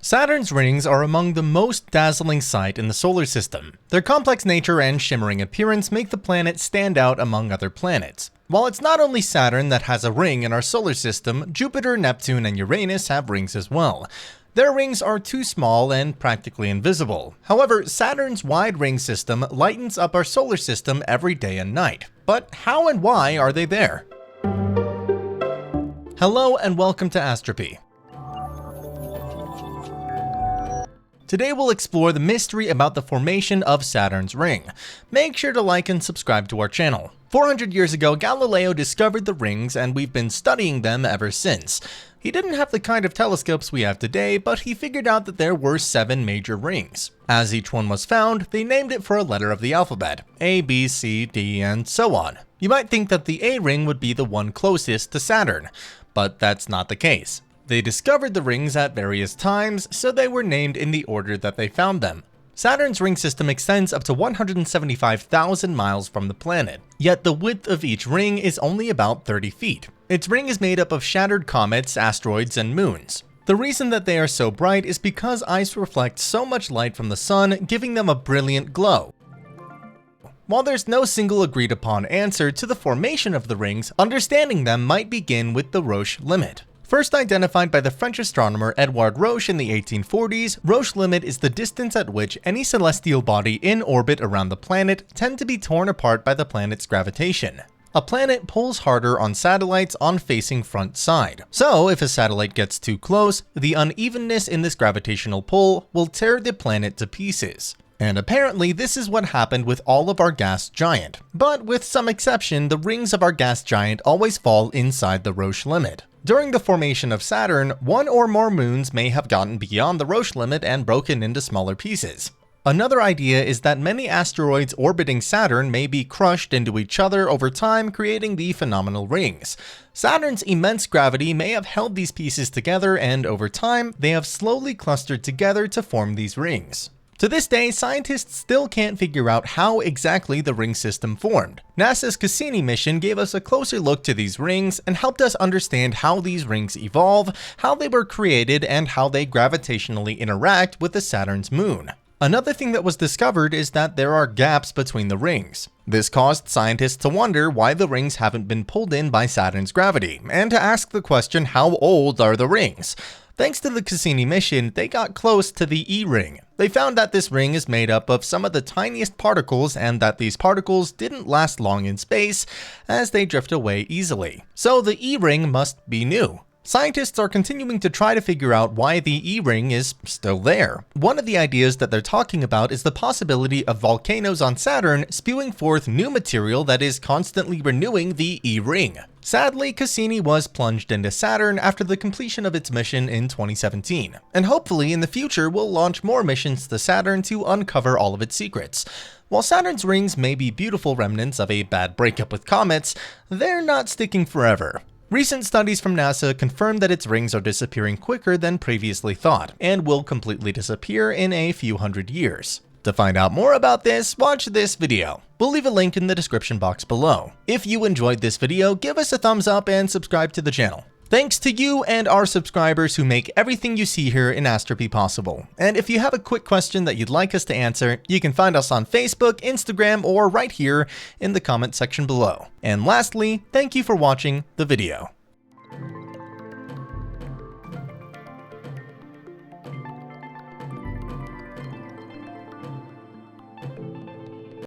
Saturn's rings are among the most dazzling sight in the solar system. Their complex nature and shimmering appearance make the planet stand out among other planets. While it's not only Saturn that has a ring in our solar system, Jupiter, Neptune, and Uranus have rings as well. Their rings are too small and practically invisible. However, Saturn's wide ring system lightens up our solar system every day and night. But how and why are they there? Hello and welcome to Astropy. Today we'll explore the mystery about the formation of Saturn's ring. Make sure to like and subscribe to our channel. 400 years ago, Galileo discovered the rings and we've been studying them ever since. He didn't have the kind of telescopes we have today, but he figured out that there were 7 major rings. As each one was found, they named it for a letter of the alphabet, A, B, C, D, and so on. You might think that the A ring would be the one closest to Saturn, but that's not the case. They discovered the rings at various times, so they were named in the order that they found them. Saturn's ring system extends up to 175,000 miles from the planet, yet the width of each ring is only about 30 feet. Its ring is made up of shattered comets, asteroids, and moons. The reason that they are so bright is because ice reflects so much light from the sun, giving them a brilliant glow. While there's no single agreed upon answer to the formation of the rings, understanding them might begin with the Roche limit. First identified by the French astronomer Edouard Roche in the 1840s, Roche limit is the distance at which any celestial body in orbit around the planet tend to be torn apart by the planet's gravitation. A planet pulls harder on satellites on facing front side. So if a satellite gets too close, the unevenness in this gravitational pull will tear the planet to pieces. And apparently this is what happened with all of our gas giant. But with some exception, the rings of our gas giant always fall inside the Roche limit. During the formation of Saturn, one or more moons may have gotten beyond the Roche limit and broken into smaller pieces. Another idea is that many asteroids orbiting Saturn may be crushed into each other over time, creating the phenomenal rings. Saturn's immense gravity may have held these pieces together, and over time, they have slowly clustered together to form these rings. To this day, scientists still can't figure out how exactly the ring system formed. NASA's Cassini mission gave us a closer look to these rings and helped us understand how these rings evolve, how they were created, and how they gravitationally interact with the Saturn's moon. Another thing that was discovered is that there are gaps between the rings. This caused scientists to wonder why the rings haven't been pulled in by Saturn's gravity, and to ask the question, how old are the rings? Thanks to the Cassini mission, they got close to the E ring. They found that this ring is made up of some of the tiniest particles and that these particles didn't last long in space as they drift away easily. So the E ring must be new. Scientists are continuing to try to figure out why the E ring is still there. One of the ideas that they're talking about is the possibility of volcanoes on Saturn spewing forth new material that is constantly renewing the E ring. Sadly, Cassini was plunged into Saturn after the completion of its mission in 2017, and hopefully in the future we'll launch more missions to Saturn to uncover all of its secrets. While Saturn's rings may be beautiful remnants of a bad breakup with comets, they're not sticking forever. Recent studies from NASA confirm that its rings are disappearing quicker than previously thought, and will completely disappear in a few hundred years. To find out more about this, watch this video. We'll leave a link in the description box below. If you enjoyed this video, give us a thumbs up and subscribe to the channel. Thanks to you and our subscribers who make everything you see here in Astropy possible. And if you have a quick question that you'd like us to answer, you can find us on Facebook, Instagram, or right here in the comment section below. And lastly, thank you for watching the video.